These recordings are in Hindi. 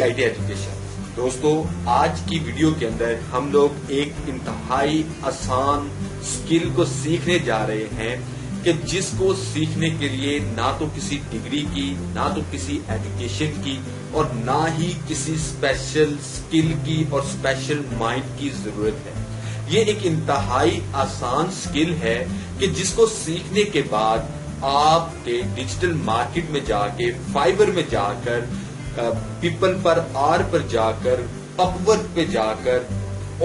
IT education. दोस्तों, आज की वीडियो के अंदर हम लोग एक इंतहाई आसान स्किल को सीखने जा रहे हैं कि जिसको सीखने के लिए ना तो किसी डिग्री की, ना तो किसी एजुकेशन की और ना ही किसी स्पेशल स्किल की और स्पेशल माइंड की जरूरत है। ये एक इंतहाई आसान स्किल है कि जिसको सीखने के बाद आपके डिजिटल मार्केट में जाके, फाइबर में जाकर, पीपल पर आर पर जाकर, अपवर्क पे जाकर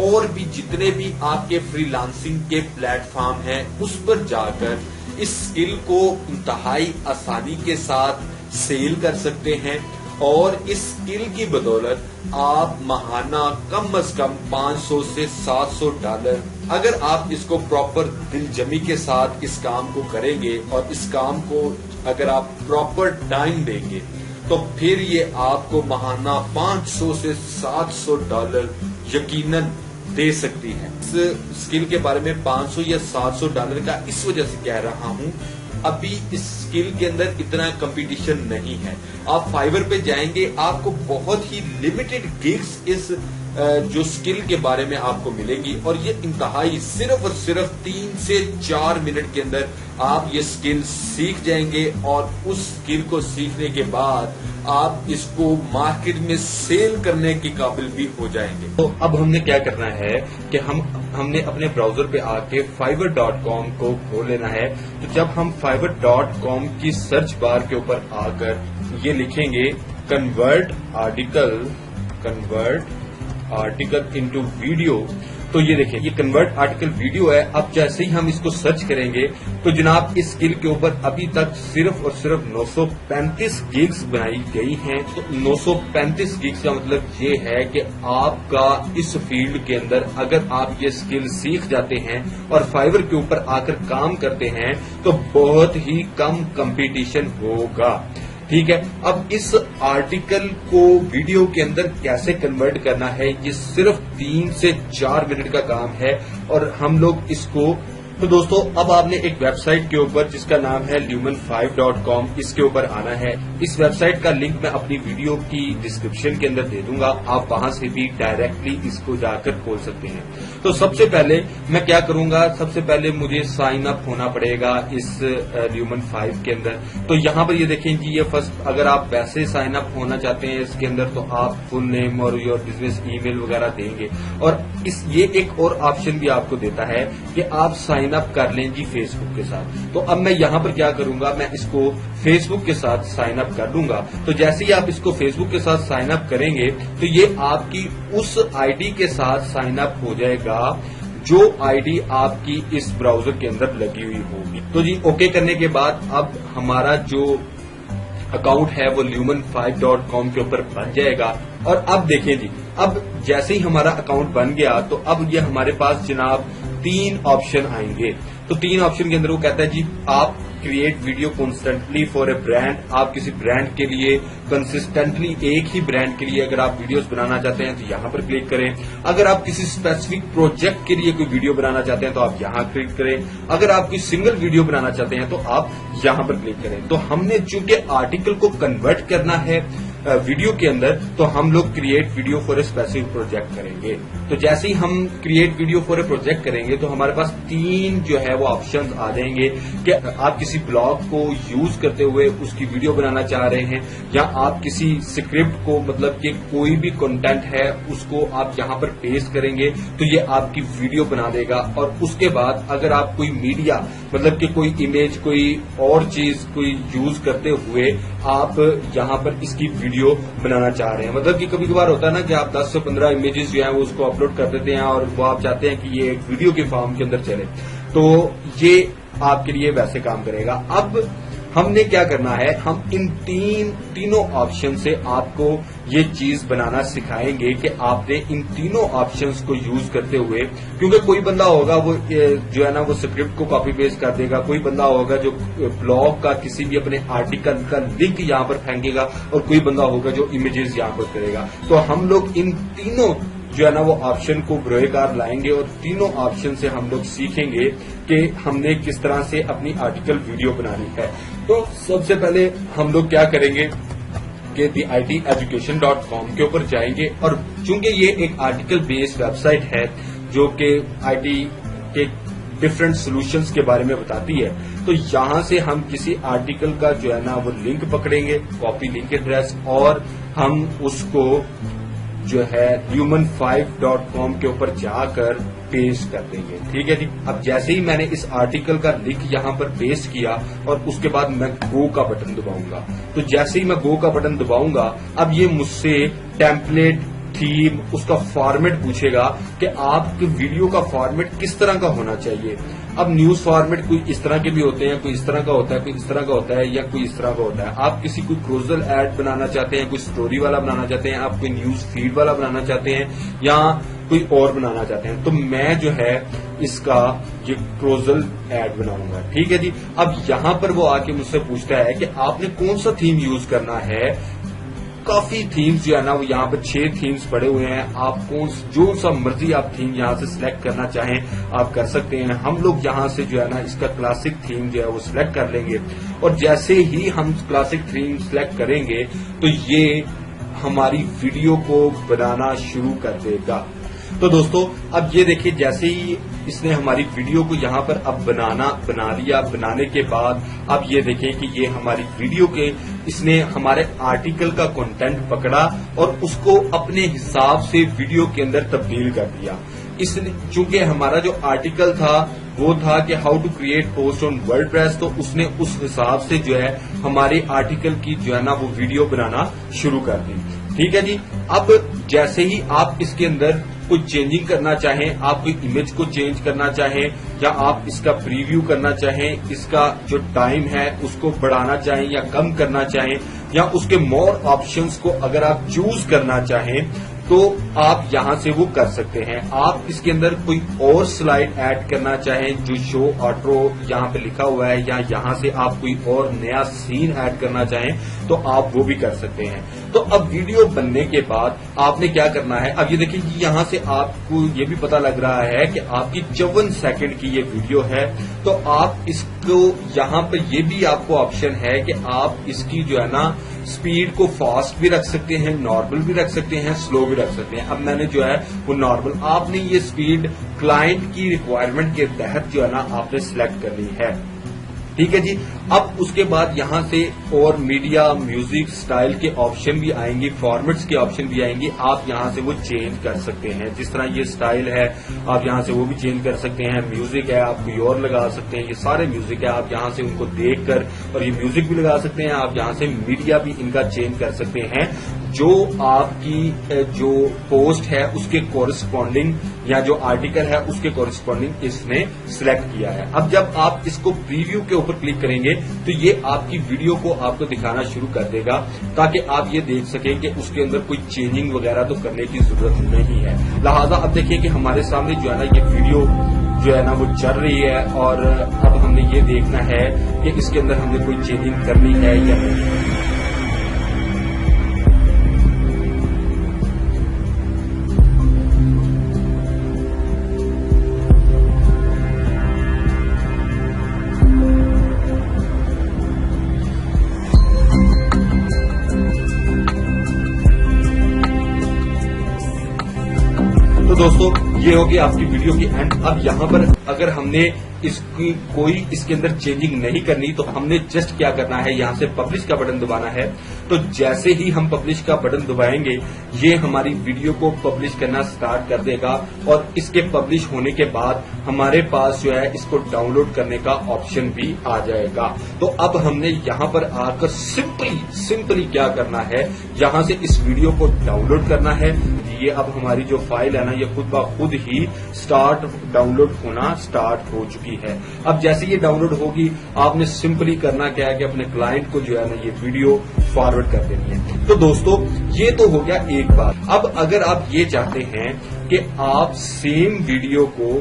और भी जितने भी आपके फ्रीलांसिंग के प्लेटफॉर्म हैं उस पर जाकर इस स्किल को इंतहाई आसानी के साथ सेल कर सकते हैं। और इस स्किल की बदौलत आप महाना कम से कम 500 से $700, अगर आप इसको प्रॉपर दिलजमी के साथ इस काम को करेंगे और इस काम को अगर आप प्रॉपर टाइम देंगे तो फिर ये आपको महाना 500 से $700 यकीनन दे सकती है। इस स्किल के बारे में 500 या $700 का इस वजह से कह रहा हूं, अभी इस स्किल के अंदर इतना कंपटीशन नहीं है। आप फाइवर पे जाएंगे, आपको बहुत ही लिमिटेड गिग्स इस जो स्किल के बारे में आपको मिलेगी और ये इंतहाई सिर्फ और सिर्फ 3 से 4 मिनट के अंदर आप ये स्किल सीख जाएंगे और उस स्किल को सीखने के बाद आप इसको मार्केट में सेल करने के काबिल भी हो जाएंगे। तो अब हमने क्या करना है कि हमने अपने ब्राउजर पे आके fiverr.com को खोल लेना है। तो जब हम fiverr.com की सर्च बार के ऊपर आकर ये लिखेंगे कन्वर्ट आर्टिकल इनटू वीडियो, तो ये देखिए ये कन्वर्ट आर्टिकल वीडियो है। अब जैसे ही हम इसको सर्च करेंगे तो जनाब इस स्किल के ऊपर अभी तक सिर्फ और सिर्फ 935 गिग्स बनाई गई हैं। तो 935 गिग्स का मतलब ये है कि आपका इस फील्ड के अंदर अगर आप ये स्किल सीख जाते हैं और फाइवर के ऊपर आकर काम करते हैं तो बहुत ही कम कंपटीशन होगा। ठीक है, अब इस आर्टिकल को वीडियो के अंदर कैसे कन्वर्ट करना है ये सिर्फ 3 से 4 मिनट का काम है और हम लोग इसको। तो दोस्तों, अब आपने एक वेबसाइट के ऊपर जिसका नाम है lumen5.com, इसके ऊपर आना है। इस वेबसाइट का लिंक मैं अपनी वीडियो की डिस्क्रिप्शन के अंदर दे दूंगा, आप वहां से भी डायरेक्टली इसको जाकर खोल सकते हैं। तो सबसे पहले मैं क्या करूंगा, सबसे पहले मुझे साइन अप होना पड़ेगा इस lumen5 के अंदर। तो यहाँ पर ये देखें जी, ये फर्स्ट अगर आप वैसे साइन अप होना चाहते हैं इसके अंदर तो आप फुल नेम और योर बिजनेस ईमेल वगैरह देंगे और ये एक और ऑप्शन भी आपको देता है कि आप साइन अप कर लें जी फेसबुक के साथ। तो अब मैं यहाँ पर क्या करूंगा, मैं इसको फेसबुक के साथ साइन अप कर दूंगा। तो जैसे ही आप इसको फेसबुक के साथ साइन अप करेंगे तो ये आपकी उस आईडी के साथ साइन अप हो जाएगा जो आईडी आपकी इस ब्राउजर के अंदर लगी हुई होगी। तो जी ओके करने के बाद अब हमारा जो अकाउंट है वो lumen5.com के ऊपर बन जाएगा। और अब देखिए जी, अब जैसे ही हमारा अकाउंट बन गया तो अब ये हमारे पास जनाब 3 ऑप्शन आएंगे। तो 3 ऑप्शन के अंदर वो कहता है जी आप create video constantly for a brand, आप किसी ब्रांड के लिए कंसिस्टेंटली एक ही ब्रांड के लिए अगर आप वीडियोस बनाना चाहते हैं तो यहाँ पर क्लिक करें। अगर आप किसी स्पेसिफिक प्रोजेक्ट के लिए कोई वीडियो बनाना चाहते हैं तो आप यहाँ क्लिक करें। अगर आप कोई सिंगल वीडियो बनाना चाहते हैं तो आप यहाँ पर क्लिक करें। तो हमने चूंकि आर्टिकल को कन्वर्ट करना है वीडियो के अंदर तो हम लोग create video for a specific project करेंगे। तो जैसे ही हम create video for a project करेंगे तो हमारे पास 3 जो है वो ऑप्शंस आ जाएंगे कि आप किसी ब्लॉग को यूज करते हुए उसकी वीडियो बनाना चाह रहे हैं या आप किसी स्क्रिप्ट को, मतलब कि कोई भी कंटेंट है उसको आप यहाँ पर पेस्ट करेंगे तो ये आपकी वीडियो बना देगा। और उसके बाद अगर आप कोई मीडिया, मतलब कि कोई इमेज, कोई और चीज कोई यूज करते हुए आप यहाँ पर इसकी वीडियो बनाना चाह रहे हैं, मतलब कि कभी कभार होता है ना कि आप 10 से 15 इमेजेस जो है वो उसको अपलोड कर देते हैं और वो आप चाहते हैं कि ये एक वीडियो के फॉर्म के अंदर चले, तो ये आपके लिए वैसे काम करेगा। अब हमने क्या करना है, हम इन तीनों ऑप्शन से आपको ये चीज बनाना सिखाएंगे कि आपने इन तीनों ऑप्शंस को यूज करते हुए, क्योंकि कोई बंदा होगा वो जो है ना वो स्क्रिप्ट को कॉपी पेस्ट कर देगा, कोई बंदा होगा जो ब्लॉग का किसी भी अपने आर्टिकल का लिंक यहाँ पर फेंकेगा और कोई बंदा होगा जो इमेजेस यहाँ पर करेगा। तो हम लोग इन तीनों जो है ना वो ऑप्शन को बरोएकार लाएंगे और तीनों ऑप्शन से हम लोग सीखेंगे कि हमने किस तरह से अपनी आर्टिकल वीडियो बनानी है। तो सबसे पहले हम लोग क्या करेंगे, आपके theiteducation.com के ऊपर जाएंगे और चूंकि ये एक आर्टिकल बेस्ड वेबसाइट है जो कि आईटी के डिफरेंट सॉल्यूशंस के बारे में बताती है, तो यहां से हम किसी आर्टिकल का जो है ना वो लिंक पकड़ेंगे, कॉपी लिंक एड्रेस, और हम उसको जो है human5.com के ऊपर जाकर पेस्ट कर देंगे। ठीक है जी। अब जैसे ही मैंने इस आर्टिकल का लिंक यहां पर पेस्ट किया और उसके बाद मैं गो का बटन दबाऊंगा, तो जैसे ही मैं गो का बटन दबाऊंगा अब ये मुझसे टेम्पलेट, थीम, उसका फॉर्मेट पूछेगा कि आपके वीडियो का फॉर्मेट किस तरह का होना चाहिए। अब न्यूज फॉर्मेट कोई इस तरह के भी होते हैं, कोई इस तरह का होता है, कोई इस तरह का होता है, या कोई इस तरह का होता है। आप किसी कोई क्रोजल एड बनाना चाहते हैं, कोई स्टोरी वाला बनाना चाहते हैं, आप कोई न्यूज फीड वाला बनाना चाहते हैं, या कोई और बनाना चाहते हैं, तो मैं जो है इसका ये क्रोजल एड बनाऊंगा। ठीक है जी। अब यहां पर वो आके मुझसे पूछता है कि आपने कौन सा थीम यूज करना है। काफी थीम्स जो है ना वो यहाँ पर 6 थीम्स पड़े हुए हैं। आप जो सा मर्जी आप थीम यहाँ से सिलेक्ट करना चाहें आप कर सकते हैं। हम लोग यहाँ से जो है ना इसका क्लासिक थीम जो है वो सिलेक्ट कर लेंगे और जैसे ही हम क्लासिक थीम सिलेक्ट करेंगे तो ये हमारी वीडियो को बनाना शुरू कर देगा। तो दोस्तों अब ये देखिए, जैसे ही इसने हमारी वीडियो को यहाँ पर अब बना लिया। बनाने के बाद अब ये देखें कि ये हमारी वीडियो के इसने हमारे आर्टिकल का कंटेंट पकड़ा और उसको अपने हिसाब से वीडियो के अंदर तब्दील कर दिया। इसने चूंकि हमारा जो आर्टिकल था वो था कि how to create post on WordPress, तो उसने उस हिसाब से जो है हमारे आर्टिकल की जो है ना वो वीडियो बनाना शुरू कर दी। ठीक है जी। अब जैसे ही आप इसके अंदर कुछ चेंजिंग करना चाहें, आप कोई इमेज को चेंज करना चाहें, या आप इसका प्रीव्यू करना चाहें, इसका जो टाइम है उसको बढ़ाना चाहें या कम करना चाहें, या उसके मोर ऑप्शंस को अगर आप चूज करना चाहें तो आप यहां से वो कर सकते हैं। आप इसके अंदर कोई और स्लाइड ऐड करना चाहें जो शो ऑट्रो यहां पे लिखा हुआ है, या यहां से आप कोई और नया सीन ऐड करना चाहें तो आप वो भी कर सकते हैं। तो अब वीडियो बनने के बाद आपने क्या करना है, अब ये देखिए यहां से आपको ये भी पता लग रहा है कि आपकी 54 सेकंड की ये वीडियो है। तो आप इसको यहां पर ये भी आपको ऑप्शन है कि आप इसकी जो है ना स्पीड को फास्ट भी रख सकते हैं, नॉर्मल भी रख सकते हैं, स्लो भी रख सकते हैं। अब मैंने जो है वो नॉर्मल, आपने ये स्पीड क्लाइंट की रिक्वायरमेंट के तहत जो है ना आपने सिलेक्ट करनी है। ठीक है जी। अब उसके बाद यहां से और मीडिया, म्यूजिक, स्टाइल के ऑप्शन भी आएंगे, फॉर्मेट्स के ऑप्शन भी आएंगे। आप यहां से वो चेंज कर सकते हैं। जिस तरह ये स्टाइल है आप यहां से वो भी चेंज कर सकते हैं। म्यूजिक है आप कोई और लगा सकते हैं। ये सारे म्यूजिक है, आप यहां से उनको देखकर और ये म्यूजिक भी लगा सकते हैं। आप यहां से मीडिया भी इनका चेंज कर सकते हैं जो आपकी जो पोस्ट है उसके कोरिस्पॉन्डिंग, या जो आर्टिकल है उसके कोरिस्पॉन्डिंग इसने सिलेक्ट किया है। अब जब आप इसको प्रीव्यू के ऊपर क्लिक करेंगे तो ये आपकी वीडियो को आपको दिखाना शुरू कर देगा, ताकि आप ये देख सकें कि उसके अंदर कोई चेंजिंग वगैरह तो करने की जरूरत नहीं है। लिहाजा अब देखिए कि हमारे सामने जो है ना ये वीडियो जो है ना वो चल रही है और अब हमने ये देखना है कि इसके अंदर हमने कोई चेंजिंग करनी है या नहीं। तो दोस्तों ये होगी आपकी वीडियो की एंड। अब यहाँ पर अगर हमने इसकी कोई इसके अंदर चेंजिंग नहीं करनी तो हमने जस्ट क्या करना है, यहाँ से पब्लिश का बटन दबाना है। तो जैसे ही हम पब्लिश का बटन दबाएंगे ये हमारी वीडियो को पब्लिश करना स्टार्ट कर देगा और इसके पब्लिश होने के बाद हमारे पास जो है इसको डाउनलोड करने का ऑप्शन भी आ जाएगा। तो अब हमने यहाँ पर आकर सिंपली क्या करना है, यहाँ से इस वीडियो को डाउनलोड करना है। ये अब हमारी जो फाइल है ना ये खुद ब खुद ही डाउनलोड होना स्टार्ट हो चुकी है। अब जैसे ये डाउनलोड होगी आपने सिंपली करना क्या है कि अपने क्लाइंट को जो है ना ये वीडियो फॉरवर्ड कर देनी है। तो दोस्तों ये तो हो गया एक बात। अब अगर आप ये चाहते हैं कि आप सेम वीडियो को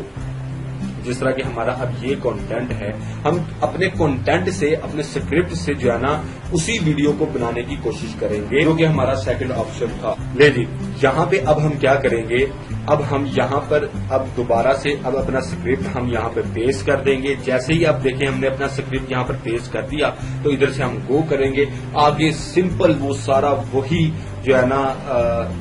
जिस तरह कि हमारा अब ये कंटेंट है, हम अपने कंटेंट से, अपने स्क्रिप्ट से जो है ना उसी वीडियो को बनाने की कोशिश करेंगे, जो कि हमारा सेकंड ऑप्शन था। ले जी, यहाँ पे अब हम क्या करेंगे, अब हम यहाँ पर अब दोबारा से अब अपना स्क्रिप्ट हम यहाँ पे पेस्ट कर देंगे। जैसे ही आप देखें हमने अपना स्क्रिप्ट यहाँ पर पेस्ट कर दिया, तो इधर से हम गो करेंगे आगे, सिंपल वो सारा वही जो है ना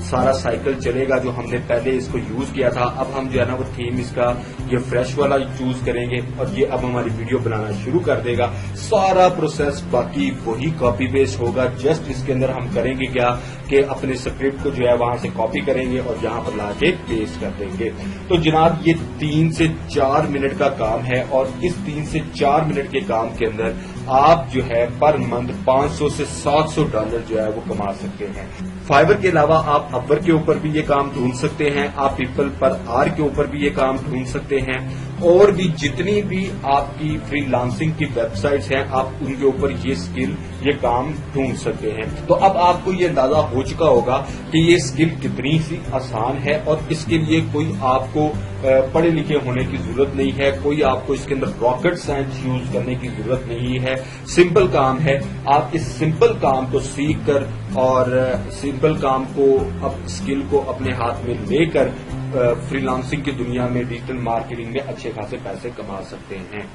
सारा साइकिल चलेगा जो हमने पहले इसको यूज किया था। अब हम जो है ना वो थीम इसका ये फ्रेश वाला चूज करेंगे और ये अब हमारी वीडियो बनाना शुरू कर देगा। सारा प्रोसेस बाकी वही कॉपी पेस्ट होगा, जस्ट इसके अंदर हम करेंगे क्या कि अपने स्क्रिप्ट को जो है वहां से कॉपी करेंगे और यहाँ पर लाके पेस्ट कर देंगे। तो जनाब ये 3 से 4 मिनट का काम है और इस 3 से 4 मिनट के काम के अंदर आप जो है पर मंथ 500 से $700 जो है वो कमा सकते हैं। फाइवर के अलावा आप अपवर के ऊपर भी ये काम ढूंढ सकते हैं, आप पीपल पर आर के ऊपर भी ये काम ढूंढ सकते हैं, और भी जितनी भी आपकी फ्रीलांसिंग की वेबसाइट्स हैं आप उनके ऊपर ये स्किल, ये काम ढूंढ सकते हैं। तो अब आपको ये अंदाजा हो चुका होगा कि ये स्किल कितनी सी आसान है और इसके लिए कोई आपको पढ़े लिखे होने की जरूरत नहीं है, कोई आपको इसके अंदर रॉकेट साइंस यूज करने की जरूरत नहीं है। सिंपल काम है, आप इस सिंपल काम को सीख कर और सिंपल काम को, अब स्किल को अपने हाथ में लेकर फ्रीलांसिंग की दुनिया में, डिजिटल मार्केटिंग में अच्छे खासे पैसे कमा सकते हैं।